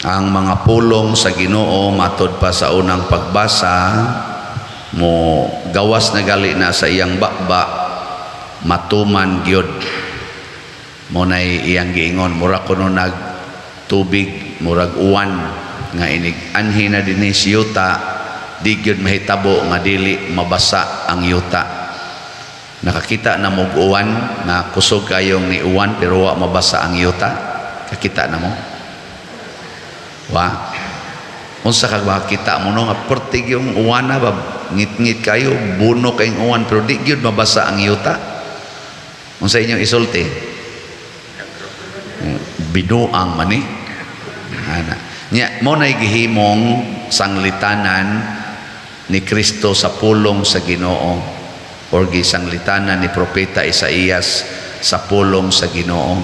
ang mga pulong sa Ginoo matod pa sa unang pagbasa mo gawas na gali na sa iyang bakba matuman gyud mo nay iyang giingon mura kuno nag tubig murag uwan nga inig anhi na dinhi si yuta di gyud mahitabo nga dili mabasa ang yuta. Nakakita na mo uwan na kusog kayong ni uwan pero wa mabasa ang yuta, kakita na mo wa unsa kag makita mo no nga pertig yung uwan na ba ngit-ngit kayo buno kayong uwan pero di gyud mabasa ang yuta. Unsa inyong isulti? Binuang man ni ana nya mo nay gihimong sanglitanan ni Kristo sa pulong sa Ginoo or gisanglitanan ni propeta Isaías sa pulong sa Ginoo.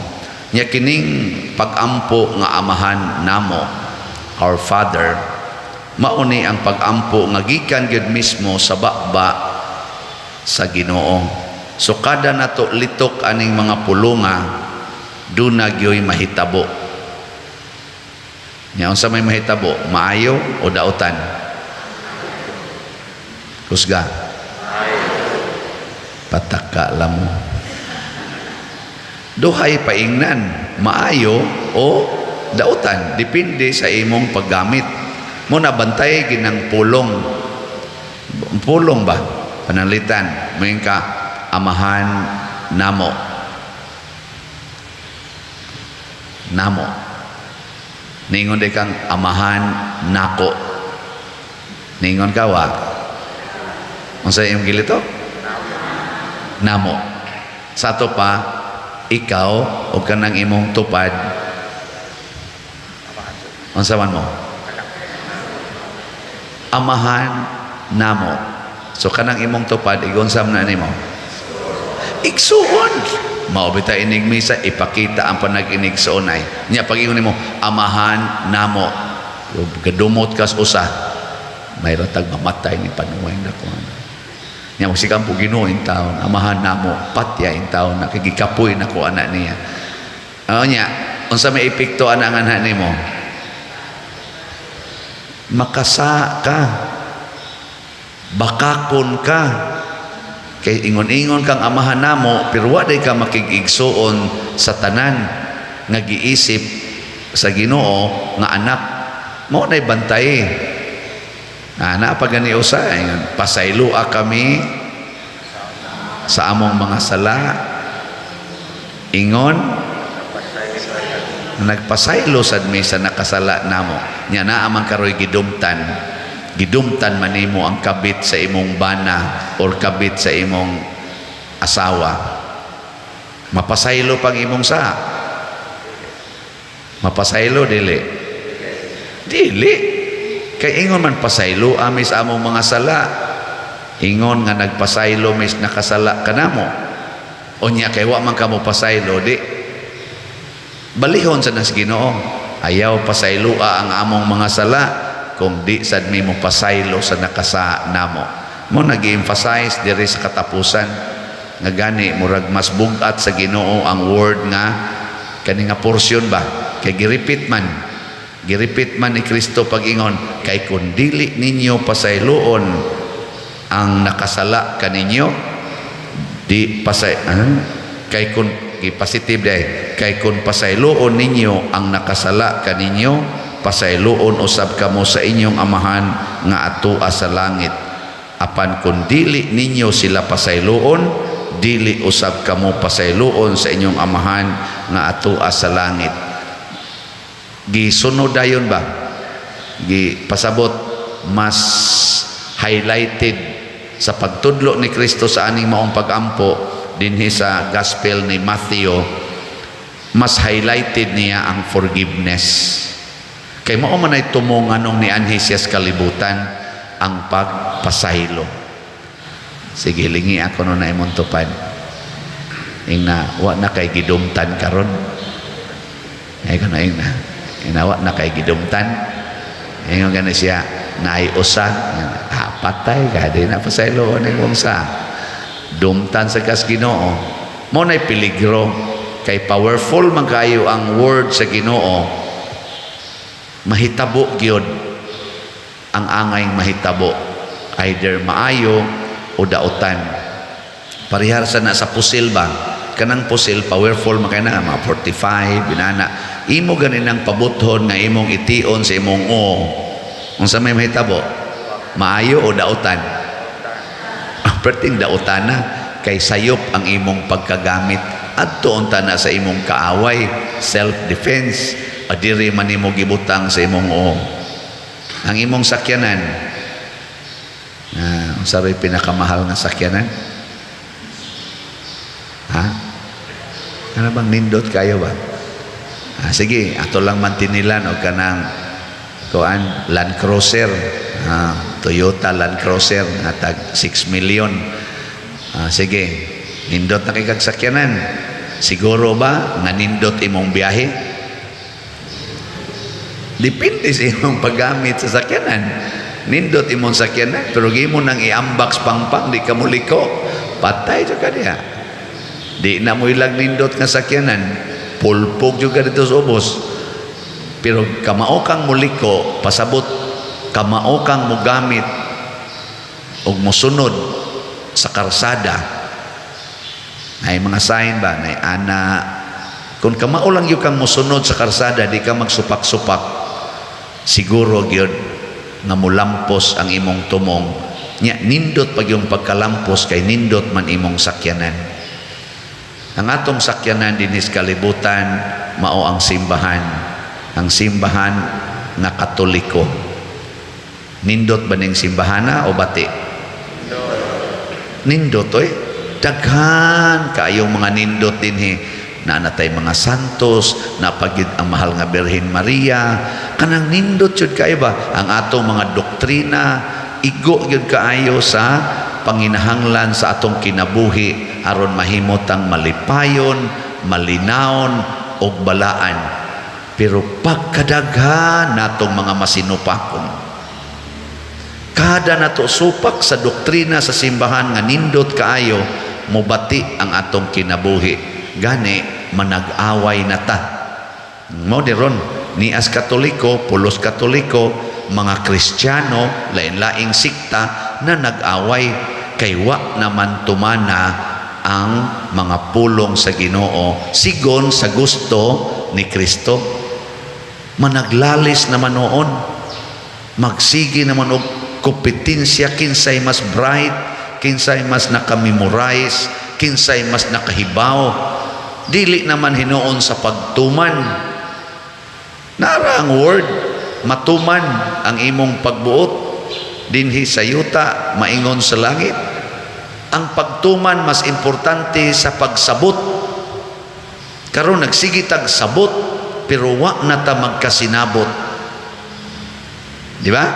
Nya kining pagampo nga amahan namo, our Father, mauni ang pagampo nga gikan gyud mismo sa bakba sa Ginoo. So kada nato litok aning mga pulonga duna gyoy mahitabo. Nya unsa may mahitabo? Maayo o dautan? Kusga. Pataka lamo. Duhay paingnan, maayo o dautan, depende sa imong paggamit. Mo nabantay ginang pulong. Pulong ba? Panalitan, moing ka amahan namo. Namo. Ningon de kang amahan nako. Ningon ka wa. Unsa imong gilito? Namo. Sato pa ikaw o kanang imong tupad unsa man mo? Amahan namo. So kanang imong tupad igonsam na nimo? Igsuon. Mao bita inig misa ipakita ang panag-inigsuonay. Nya pag ingon nimo amahan namo. Gadumot kas usa. May ratag mamatay ni panuway na ko. Nya musikan po Ginoo in taon amahan namo patya in taon nakigikapoy na ko anak niya. Nya unsa may epekto ana nga anak nimo? Makasa ka, bakakon ka, kay ingon-ingon kang amahan namo pero wa day ka makigigsuon sa tanan nga giisip sa Ginoo nga anak mo nay bantay. Na pag gani usa pasaylua kami sa among mga sala ingon nagpasaylo sad mi sa nakasala namo. Nya naa man karoy gidumtan manimo ang kabit sa imong bana or kabit sa imong asawa. Mapasaylo pang imong sa mapasaylo dili kay ingon man pasaylo amis among mga sala ingon nga nagpasaylo mis nakasala kanamo unya kay wa man kamo pasaylo di balihon sa nas Ginoo ayaw pasayloa ang among mga sala kung di sad mi mo pasaylo sa nakasa namo. Mo nag-emphasize diri sa katapusan nga gani murag mas bugat sa Ginoo ang word nga kani nga portion ba kay giripit man ni Kristo pag-ingon kay kung dili ninyo pasayloon ang nakasala kaninyo di kay kung positive day kay kung pasayloon ninyo ang nakasala kaninyo pasayloon usab kamo sa inyong amahan nga atua sa langit apan kung dili ninyo sila pasayloon dili usab kamo pasayloon sa inyong amahan nga atua sa langit. Gisunod dayon ba gipasabot mas highlighted sa pagtudlo ni Kristo sa aning maong pagampo dinhi sa gospel ni Matthew. Mas highlighted niya ang forgiveness kay mao man ay tumonganong ni Anhesias kalibutan ang pagpasaylo. Sige lingi ako no na imong tupad ingna wa na kay gidumtan karon ay kono ingna inawa na kay gidumtan ingon gani siya naay usa patay ka di na pasaylo ni mong sa dumtan sa kas Ginoo mo nay peligro kay powerful man kayo ang word sa Ginoo mahitabo gyud ang angay mahitabo, either maayo o dautan. Parihar sa na sa pusil ba, kanang pusil powerful makay na mga 45 binana, imo ganinang pabuthon nga imong tion sa imong unsa may mahitabo, maayo o dautan. Perting dautan na kay sayop ang imong pagkagamit adto unta na sa imong kaaway, self defense, adiri man nimo gibutang sa imong ang imong sakyanan. Unsa ray pinakamahal nga sakyanan? Ha? Ano bang nindot kayo ba? Sige, ato lang mantinilan o kanang kuan Land Cruiser, Toyota Land Cruiser nga tag 6 million. Sige, nindot na kay kag sakyanan. Siguro ba nga nindot imong biyahe? Depende sa imong paggamit sa sakyanan. Nindot imong sakyanan, pero gimo nang i-unbox pangpang, di ka muliko, patay juga diha. Di na mo ilag nindot nga sakyanan, pulpog juga dito sa ubos. Pero kamao kang muliko, pasabot, kamao kang mugamit o musunod sa karsada. Ay mga sign ba, na ana, kung kamao lang yung kang musunod sa karsada, di ka magsupak-supak, siguro gyud nga mulampos ang imong tumong nya, nindot pag yung pagkalampos kay nindot man imong sakyanan. Ang atong sakyanan dinis kalibutan mao ang simbahan nga Katoliko. Nindot ba ning simbahana o bati? Nindot daghan kayong mga nindot dinhi, na natay mga santos, napagid ang mahal nga Birhen Maria, kanang nindot yun kaiba ang atong mga doktrina, igo yun kaayo sa panginahanglan sa atong kinabuhi aron mahimotang malipayon, malinaon og balaan. Pero pagkadaghan natong mga masinupakon, kada nato supak sa doktrina sa simbahan nga nindot kaayo, mubati ang atong kinabuhi. Gani manag-away na ta. Moderon ni as Katoliko, pulos Katoliko, mga Kristiyano, lain-laing sikta na nag-away kay wa naman tumana ang mga pulong sa Ginoo sigon sa gusto ni Kristo. Managlalis naman noon, magsigi naman og kompetensya, kinsay mas bright, kinsay mas nakamemorize, kinsay mas nakahibaw. Dili naman hinuon sa pagtuman. Nara ang word, matuman ang imong pagbuot dinhi sa yuta, maingon sa langit. Ang pagtuman mas importante sa pagsabot. Karon nagsigi tag sabot pero wa na ta magkasinabot. Di ba?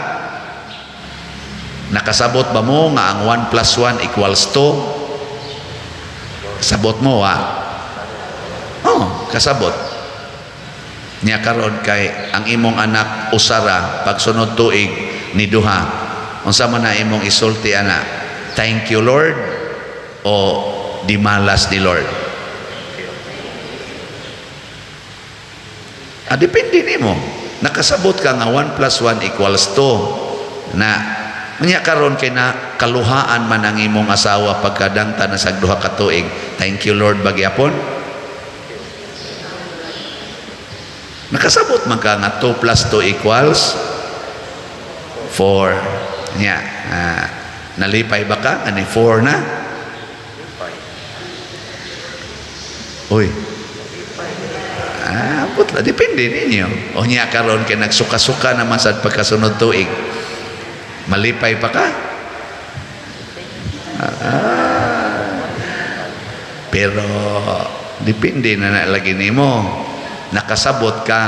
Nakasabot ba mo nga ang 1 plus 1 equals 2? Sabot mo kasabot niya karon kay ang imong anak usara pagsunod tuig ni duha, unsa man na imong isulti ana, thank you Lord o di malas ni Lord? Depende nimo. Nakasabot ka nga 1 plus 1 equals 2 na niya karon kay na kaluhaan man ang imong asawa pagkadangta na sa duha ka tuig, thank you Lord bagyapon? Nakasabot man ka nga 2 plus 2 equals 4 niya. Nalipay ba ka? Ani 4 na? Uy, putla, depende ninyo. O niya karon kay nagsuka-suka naman sa pagkasunod tuig, malipay pa ka? Pero depende na lagi nimo. Nakasabot ka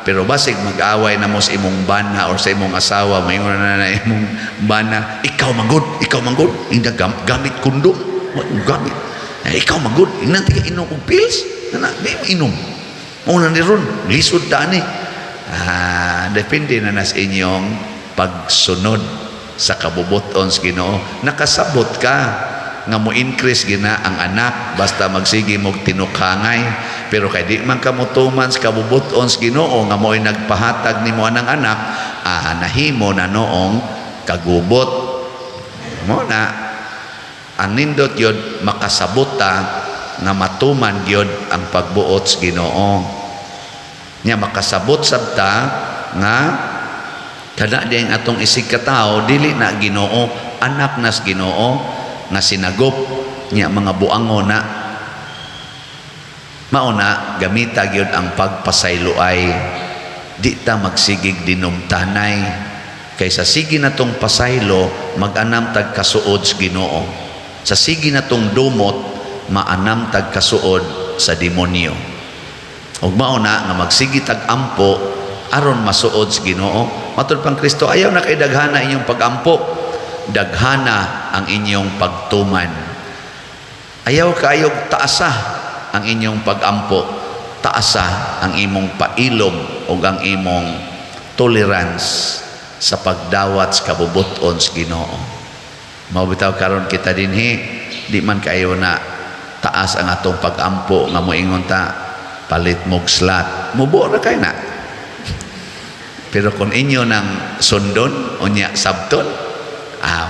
pero basig mag-away na mo sa imong bana or sa imong asawa, mayon na imong bana, ikaw manggod inda gamit kondom, gamit ikaw manggod inang tiga inom og pills na inom mo na ni ron lisod ta ni. Depende na nas inyong pagsunod sa kabubuton sa Ginoo. Nakasabot ka nga mo increase gina ang anak basta magsige mo tinukhangay, Pero kay di man kamutuman sa kabubuton sa Ginoo nga mo'y nagpahatag nimo anang anak, nahimo na noong kagubot. Mo na ang nindot yun makasabota nga matuman yun ang pagbuot sa Ginoo. Nya makasabot sabta nga kada diyang atong isig katao dili na Ginoo, anak nas Ginoo nga sinagop nya mga buangon na mauna gamita gyud ang pagpasayloay, di ta magsigig dinumtanay kaysa sige natong pasaylo mag-anam tag kasuod sa Ginoo, sa sige natong dumot maanam tag kasuod sa demonyo. Ug mauna nga magsigi tag ampo aron masuod sa Ginoo. Matud pang Kristo, ayaw na kay daghana inyong pagampo, daghana ang inyong pagtuman. Ayaw kaayog taasa ang inyong pagampo, taasa ang imong pailom o ang imong tolerance sa pagdawat sa kabubuton sa Ginoo. Mabitaw karon kita dinhi, di man kayo na taas ang atong pagampo nga moingon ta palit mog slat, mubo na kay na. Pero kung inyo nang sundon unya sabton,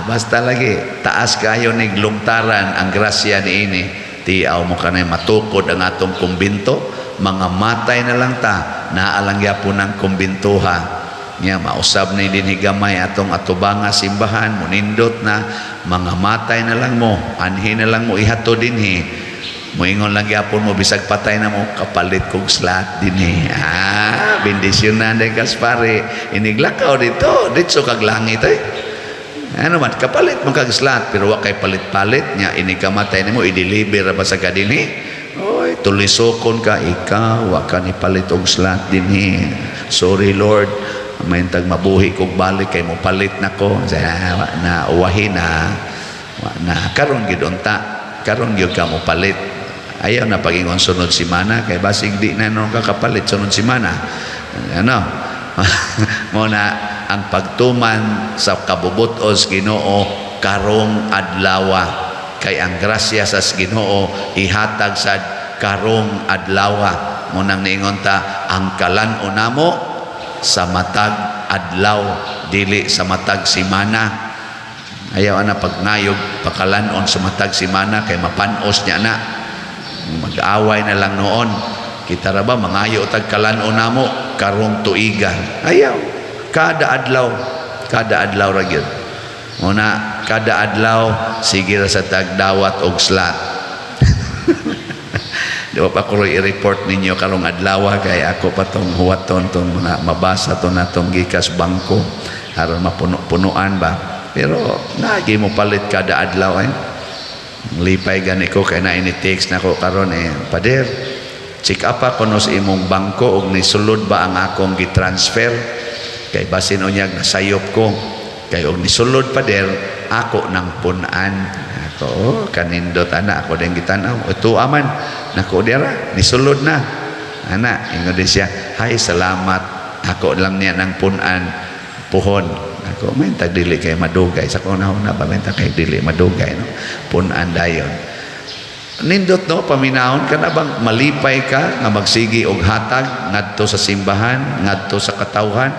basta lagi taas kayo ni glungtaran ang grasya niini, tiaw mo kanay matukod ang atong kumbinto, mga matay na lang ta, naalang yapon ang kumbintuha nya mausab na din higamay atong atubanga simbahan, munindot na mga matay na lang mo, anhi na lang mo ihato dinhi, moingon lang yapon mo bisag patay na mo kapalit kog slat dinhi. Bendisyon na din Kaspare, iniglakaw dito kag langit ano man kapalit mo kag slat, pero wa kay palit-palit nya inikamatay nimo i-deliver ba sa kadinhi, oy tulisokon ka ikaw wa ka ni palit og slat dinhi, sorry Lord, may tag mabuhi kog balik kay mo palit nako, wa na uwahin na wa na karon gid unta, karon gyud ka mo palit. Ayaw na pagingon sunod simana kay basig di na nung kakapalit sunod simana, ano mo na ang pagtuman sa kabubuton sa Ginoo karong adlawa, kay ang grasya sa Ginoo ihatag sa karong adlawa. Mo nang niingon ta ang kalan-on namo sa matag adlaw dili sa matag simana. Ayaw na pagnayog pakalan-on sa matag simana kay mapanos niya na, mag-away na lang noon. Kita ra ba mangayo tag kalan-on namo karong tuigan, ayaw kada adlaw ra gyud. Una kada adlaw sige ra sa tagdawat og slat. Di pa ko i-report ninyo karong adlaw kay ako pa tong huwaton tong mga mabasa to natong gikas bangko aron mapuno-punuan ba. Pero nagi mo palit kada adlaw lipay gani ko kay na ini-text nako karon Pader, check up ako no sa imong bangko og nisulod ba ang akong gi-transfer kay basin unyag nasayop ko kay og nisulod Pader ako nang punan ako kanindot ana ako din gitanaw ito aman nako dira nisulod na ana ingon din siya, hay salamat ako lang niya nang punan puhon ako may tag dili kay madugay sa kunahon na ba may kay dili madugay no punan dayon nindot no paminahon ka na bang malipay ka nga magsigi og hatag ngadto sa simbahan ngadto sa katawhan,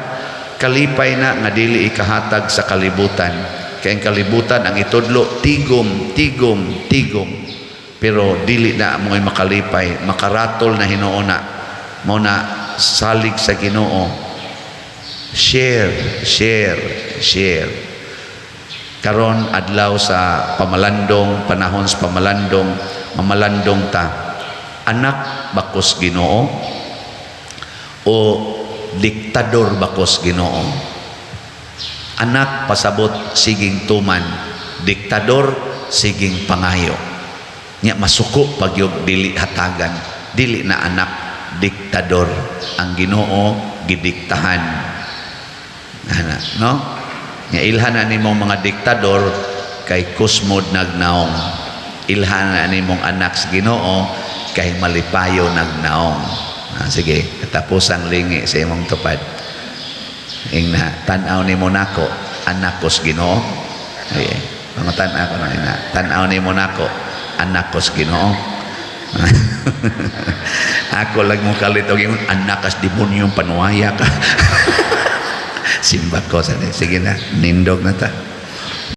kalipay na nga dili ikahatag sa kalibutan kay ang kalibutan ang itudlo tigom pero dili na mo'y makalipay makaratol na Hinuo na mo na salig sa Ginoo, share karon adlaw sa pamalandong panahon sa pamalandong mamalandong ta, anak bakos Ginoo o diktador bakos Ginoo? Anak pasabot siging tuman, diktador siging pangayo nya masuko pagyog dili hatagan, dili na anak diktador ang Ginoo gidiktahan ana no nya ilhanan nimong mga diktador kay kusmod nagnaong, ilhanan nimong anak sa Ginoo kay malipayo nagnaong. Sige, katapusang lingi sa imong tupad. Ingna tan-aw nimo nako anak ko sa Ginoo. Ay, mga tan-aw ko na ina. Tan-aw nimo nako anak ko sa Ginoo. Ako lang mo kalit og ingon, anak kas demonyong panuaya ka. Simba ko sa sige na, nindog na ta.